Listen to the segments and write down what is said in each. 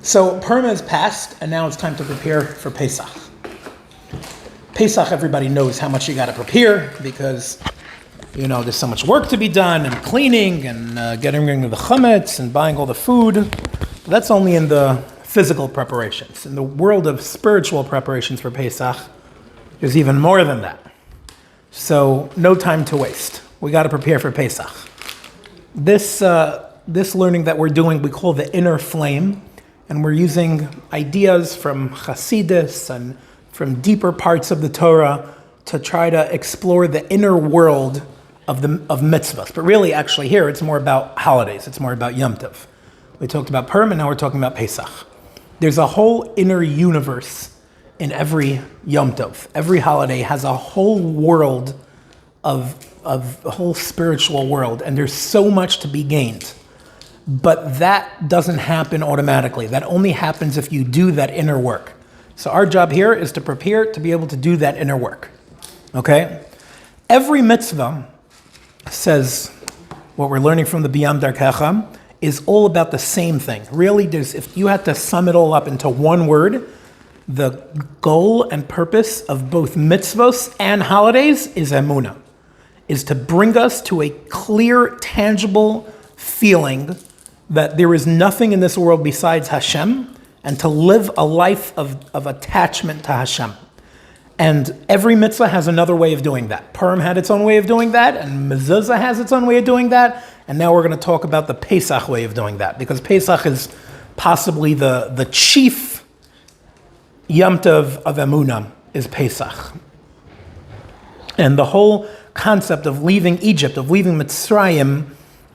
So Purim has passed, and now it's time to prepare for Pesach. Pesach, everybody knows how much you got to prepare because, there's so much work to be done, and cleaning, and getting rid of the chametz, and buying all the food. But that's only in the physical preparations. In the world of spiritual preparations for Pesach, there's even more than that. So no time to waste. We got to prepare for Pesach. This learning that we're doing, we call the inner flame, and we're using ideas from Hasidus and from deeper parts of the Torah to try to explore the inner world of mitzvahs. But really, actually, here it's more about holidays. It's more about Yom Tov. We talked about Purim, and now we're talking about Pesach. There's a whole inner universe in every Yom Tov. Every holiday has a whole world of a whole spiritual world, and there's so much to be gained. But that doesn't happen automatically. That only happens if you do that inner work. So our job here is to prepare to be able to do that inner work. Okay? Every mitzvah says, what we're learning from the Biyam Darkecha, is all about the same thing. Really, if you had to sum it all up into one word, the goal and purpose of both mitzvos and holidays is emunah, is to bring us to a clear, tangible feeling that there is nothing in this world besides Hashem, and to live a life of attachment to Hashem. And every mitzvah has another way of doing that. Purim had its own way of doing that, and Mezuzah has its own way of doing that, and now we're going to talk about the Pesach way of doing that, because Pesach is possibly the chief Yom Tov of Emunah is Pesach. And the whole concept of leaving Egypt, of leaving Mitzrayim,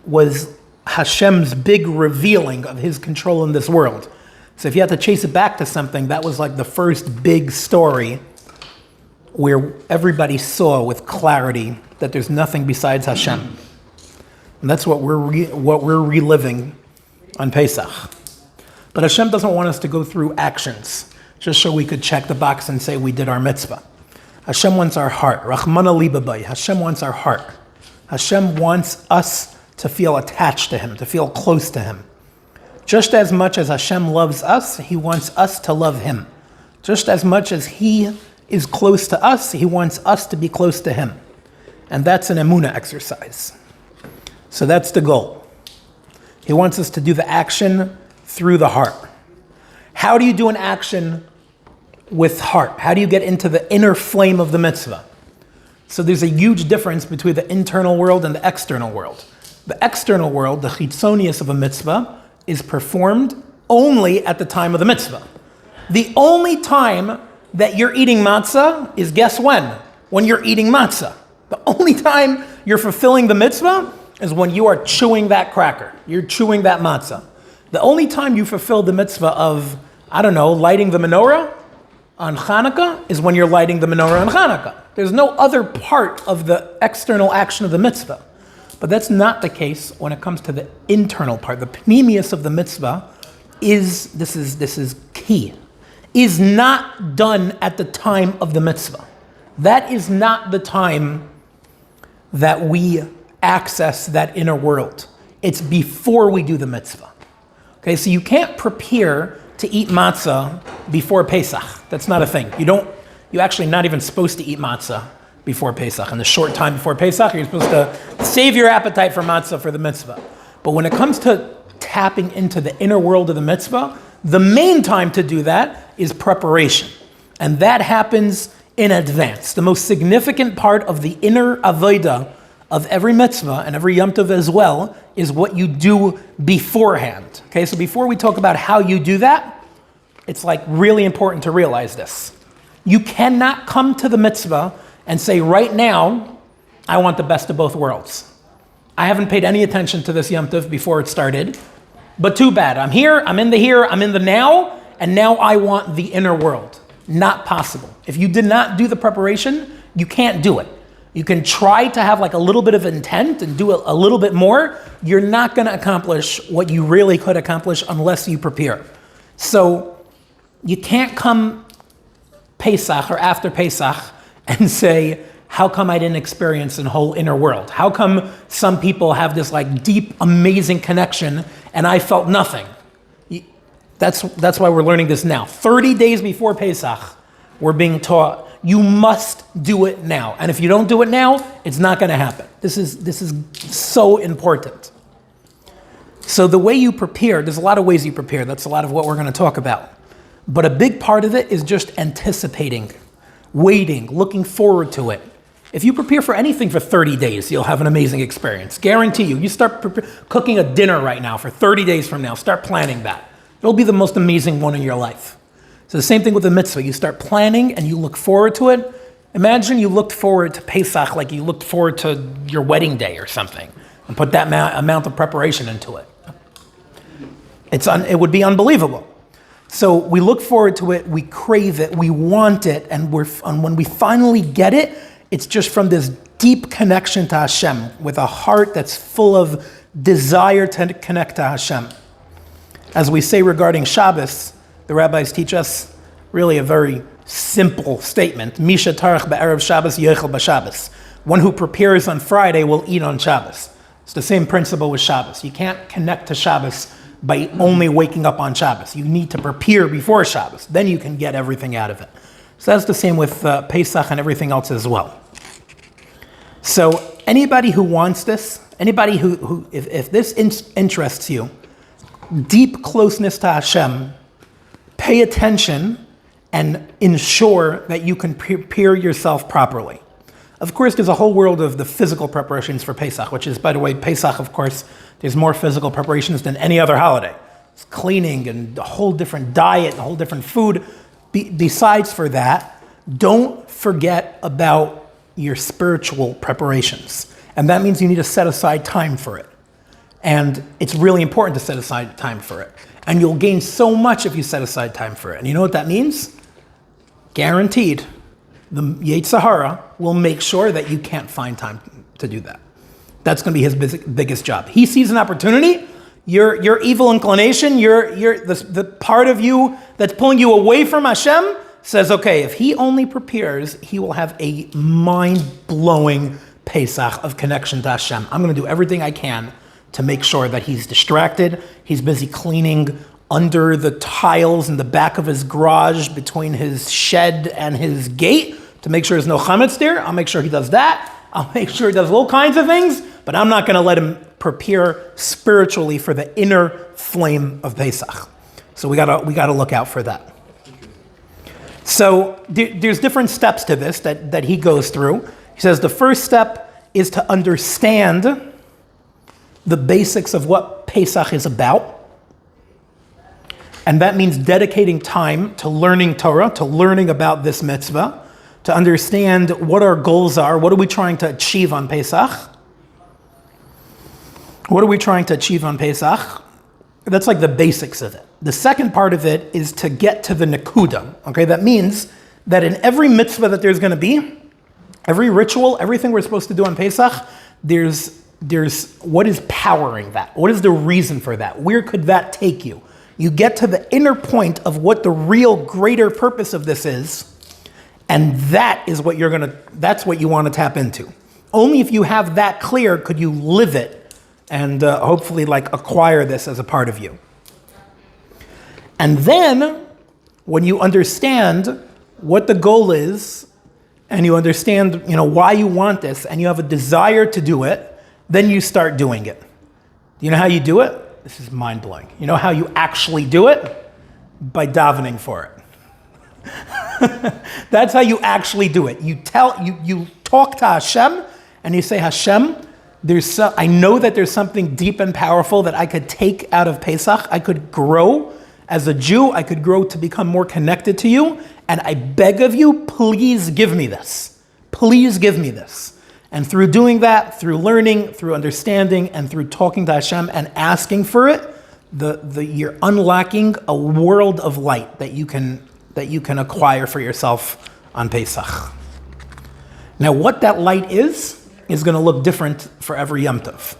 was Hashem's big revealing of his control in this world. So if you had to chase it back to something, that was like the first big story where everybody saw with clarity that there's nothing besides Hashem. And that's what we're reliving on Pesach. But Hashem doesn't want us to go through actions just so we could check the box and say we did our mitzvah. Hashem wants our heart. Rachmana libabai. Hashem wants our heart. Hashem wants us to feel attached to him, to feel close to him. Just as much as Hashem loves us, he wants us to love him. Just as much as he is close to us, he wants us to be close to him. And that's an emunah exercise. So that's the goal. He wants us to do the action through the heart. How do you do an action with heart? How do you get into the inner flame of the mitzvah? So there's a huge difference between the internal world and the external world. The external world, the chitzonius of a mitzvah, is performed only at the time of the mitzvah. The only time that you're eating matzah is guess when? When you're eating matzah. The only time you're fulfilling the mitzvah is when you are chewing that cracker. You're chewing that matzah. The only time you fulfill the mitzvah of, lighting the menorah on Hanukkah is when you're lighting the menorah on Hanukkah. There's no other part of the external action of the mitzvah. But that's not the case when it comes to the internal part. The pnimius of the mitzvah this is key, is not done at the time of the mitzvah. That is not the time that we access that inner world. It's before we do the mitzvah. Okay, so you can't prepare to eat matzah before Pesach. That's not a thing. You're actually not even supposed to eat matzah before Pesach. In the short time before Pesach, you're supposed to save your appetite for matzah for the mitzvah. But when it comes to tapping into the inner world of the mitzvah, the main time to do that is preparation. And that happens in advance. The most significant part of the inner avodah of every mitzvah and every Yom Tov as well is what you do beforehand. Okay, so before we talk about how you do that, it's really important to realize this. You cannot come to the mitzvah and say, right now, I want the best of both worlds. I haven't paid any attention to this Yom Tov before it started, but too bad. I'm here, I'm in the now, and now I want the inner world. Not possible. If you did not do the preparation, you can't do it. You can try to have a little bit of intent and do a little bit more. You're not going to accomplish what you really could accomplish unless you prepare. So you can't come Pesach or after Pesach and say, how come I didn't experience the whole inner world? How come some people have this deep, amazing connection and I felt nothing? That's why we're learning this now. 30 days before Pesach, we're being taught you must do it now. And if you don't do it now, it's not going to happen. This is so important. So the way you prepare, there's a lot of ways you prepare. That's a lot of what we're going to talk about. But a big part of it is just anticipating, waiting, looking forward to it. If you prepare for anything for 30 days, you'll have an amazing experience. Guarantee you. You start cooking a dinner right now for 30 days from now. Start planning that. It'll be the most amazing one in your life. So the same thing with the mitzvah. You start planning and you look forward to it. Imagine you looked forward to Pesach like you looked forward to your wedding day or something and put that amount of preparation into it. It would be unbelievable. So we look forward to it, we crave it, we want it, and when we finally get it, it's just from this deep connection to Hashem, with a heart that's full of desire to connect to Hashem. As we say regarding Shabbos, the rabbis teach us really a very simple statement. Misha tarach ba'erev Shabbos yochel b'Shabbos. One who prepares on Friday will eat on Shabbos. It's the same principle with Shabbos. You can't connect to Shabbos by only waking up on Shabbos. You need to prepare before Shabbos. Then you can get everything out of it. So that's the same with Pesach and everything else as well. So anybody who wants this, anybody who if this interests you, deep closeness to Hashem, pay attention and ensure that you can prepare yourself properly. Of course, there's a whole world of the physical preparations for Pesach, which is, by the way, Pesach, of course, there's more physical preparations than any other holiday. It's cleaning and a whole different diet, a whole different food. Besides for that, don't forget about your spiritual preparations. And that means you need to set aside time for it. And it's really important to set aside time for it. And you'll gain so much if you set aside time for it. And you know what that means? Guaranteed, the Yetzer Hara will make sure that you can't find time to do that. That's going to be his biggest job. He sees an opportunity. Your evil inclination, the part of you that's pulling you away from Hashem says, okay, if he only prepares, he will have a mind-blowing Pesach of connection to Hashem. I'm going to do everything I can to make sure that he's distracted. He's busy cleaning under the tiles in the back of his garage between his shed and his gate to make sure there's no chametz there. I'll make sure he does that. I'll make sure he does all kinds of things, but I'm not going to let him prepare spiritually for the inner flame of Pesach. So we gotta look out for that. So there's different steps to this that he goes through. He says the first step is to understand the basics of what Pesach is about. And that means dedicating time to learning Torah, to learning about this mitzvah, to understand what our goals are. What are we trying to achieve on Pesach? What are we trying to achieve on Pesach? That's like the basics of it. The second part of it is to get to the nekuda. Okay, that means that in every mitzvah that there's going to be, every ritual, everything we're supposed to do on Pesach, there's what is powering that? What is the reason for that? Where could that take you? You get to the inner point of what the real greater purpose of this is, and that is what that's what you want to tap into. Only if you have that clear could you live it and hopefully acquire this as a part of you. And then, when you understand what the goal is, and you understand why you want this, and you have a desire to do it, then you start doing it. Do you know how you do it? This is mind-blowing. You know how you actually do it? By davening for it. That's how you actually do it. You talk to Hashem, and you say, Hashem, I know that there's something deep and powerful that I could take out of Pesach. I could grow as a Jew. I could grow to become more connected to you. And I beg of you, please give me this. Please give me this. And through doing that, through learning, through understanding, and through talking to Hashem and asking for it, you're unlocking a world of light that you can acquire for yourself on Pesach. Now, what that light is going to look different for every Yom Tov.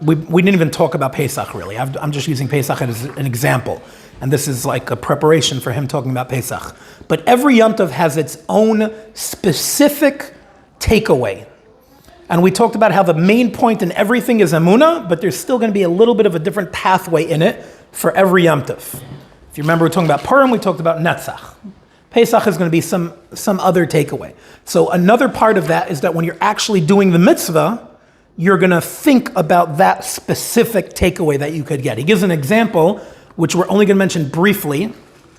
We didn't even talk about Pesach, really. I'm just using Pesach as an example. And this is like a preparation for him talking about Pesach. But every Yom Tov has its own specific takeaway. And we talked about how the main point in everything is Emunah, but there's still going to be a little bit of a different pathway in it for every Yom Tov. If you remember, we're talking about Purim, we talked about Netzach. Pesach is going to be some other takeaway. So another part of that is that when you're actually doing the mitzvah, you're going to think about that specific takeaway that you could get. He gives an example, which we're only going to mention briefly,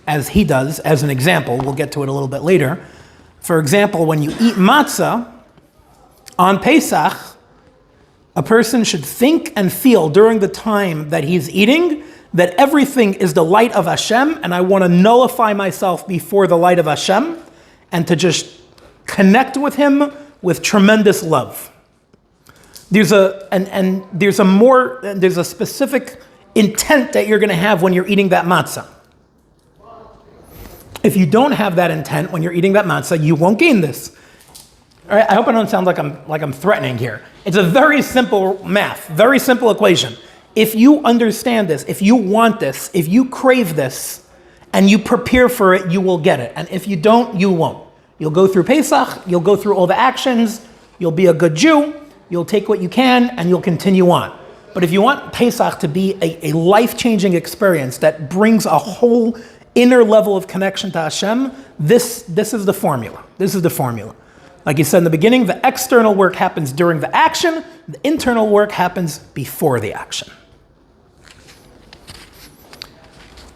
as he does, as an example. We'll get to it a little bit later. For example, when you eat matzah on Pesach, a person should think and feel during the time that he's eating that everything is the light of Hashem, and I want to nullify myself before the light of Hashem, and to just connect with Him with tremendous love. There's a specific intent that you're going to have when you're eating that matzah. If you don't have that intent when you're eating that matzah, you won't gain this. All right, I hope I don't sound like I'm threatening here. It's a very simple math, very simple equation. If you understand this, if you want this, if you crave this, and you prepare for it, you will get it. And if you don't, you won't. You'll go through Pesach, you'll go through all the actions, you'll be a good Jew, you'll take what you can, and you'll continue on. But if you want Pesach to be a life-changing experience that brings a whole inner level of connection to Hashem, this is the formula. This is the formula. Like you said in the beginning, the external work happens during the action, the internal work happens before the action.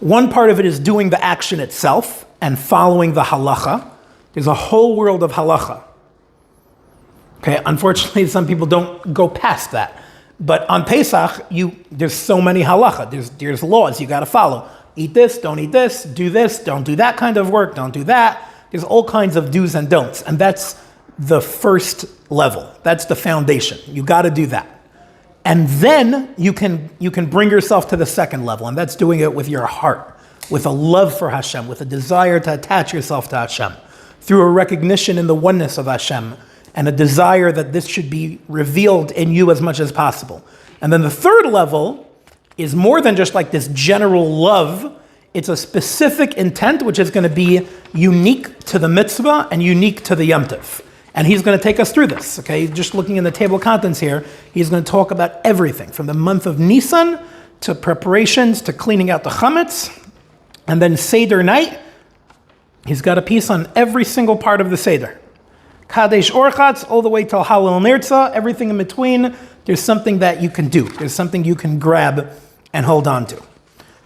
One part of it is doing the action itself and following the halacha. There's a whole world of halacha. Okay, unfortunately, some people don't go past that. But on Pesach, there's so many halacha. There's laws you got to follow. Eat this, don't eat this, don't do that kind of work, don't do that. There's all kinds of do's and don'ts, and that's the first level. That's the foundation. You got to do that. And then you can bring yourself to the second level, and that's doing it with your heart, with a love for Hashem, with a desire to attach yourself to Hashem, through a recognition in the oneness of Hashem, and a desire that this should be revealed in you as much as possible. And then the third level is more than just like this general love. It's a specific intent which is going to be unique to the mitzvah and unique to the Yom Tov. And he's going to take us through this, okay? Just looking in the table of contents here, he's going to talk about everything, from the month of Nisan to preparations to cleaning out the chametz, and then Seder night. He's got a piece on every single part of the Seder. Kadesh Orchatz, all the way till Halal Nirtza, everything in between, there's something that you can do. There's something you can grab and hold on to.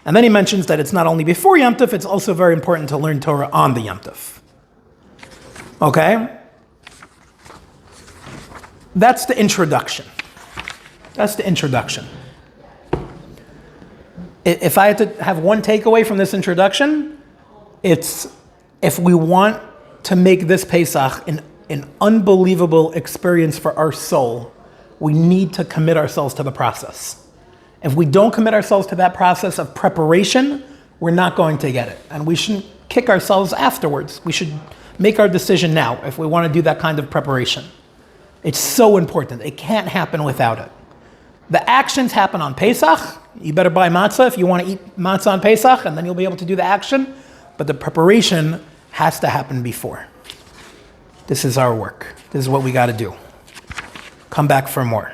And then he mentions that it's not only before Yom Tov, it's also very important to learn Torah on the Yom Tov. Okay? That's the introduction. That's the introduction. If I had to have one takeaway from this introduction, it's if we want to make this Pesach an unbelievable experience for our soul, we need to commit ourselves to the process. If we don't commit ourselves to that process of preparation, we're not going to get it. And we shouldn't kick ourselves afterwards. We should make our decision now if we want to do that kind of preparation. It's so important. It can't happen without it. The actions happen on Pesach. You better buy matzah if you want to eat matzah on Pesach, and then you'll be able to do the action. But the preparation has to happen before. This is our work. This is what we got to do. Come back for more.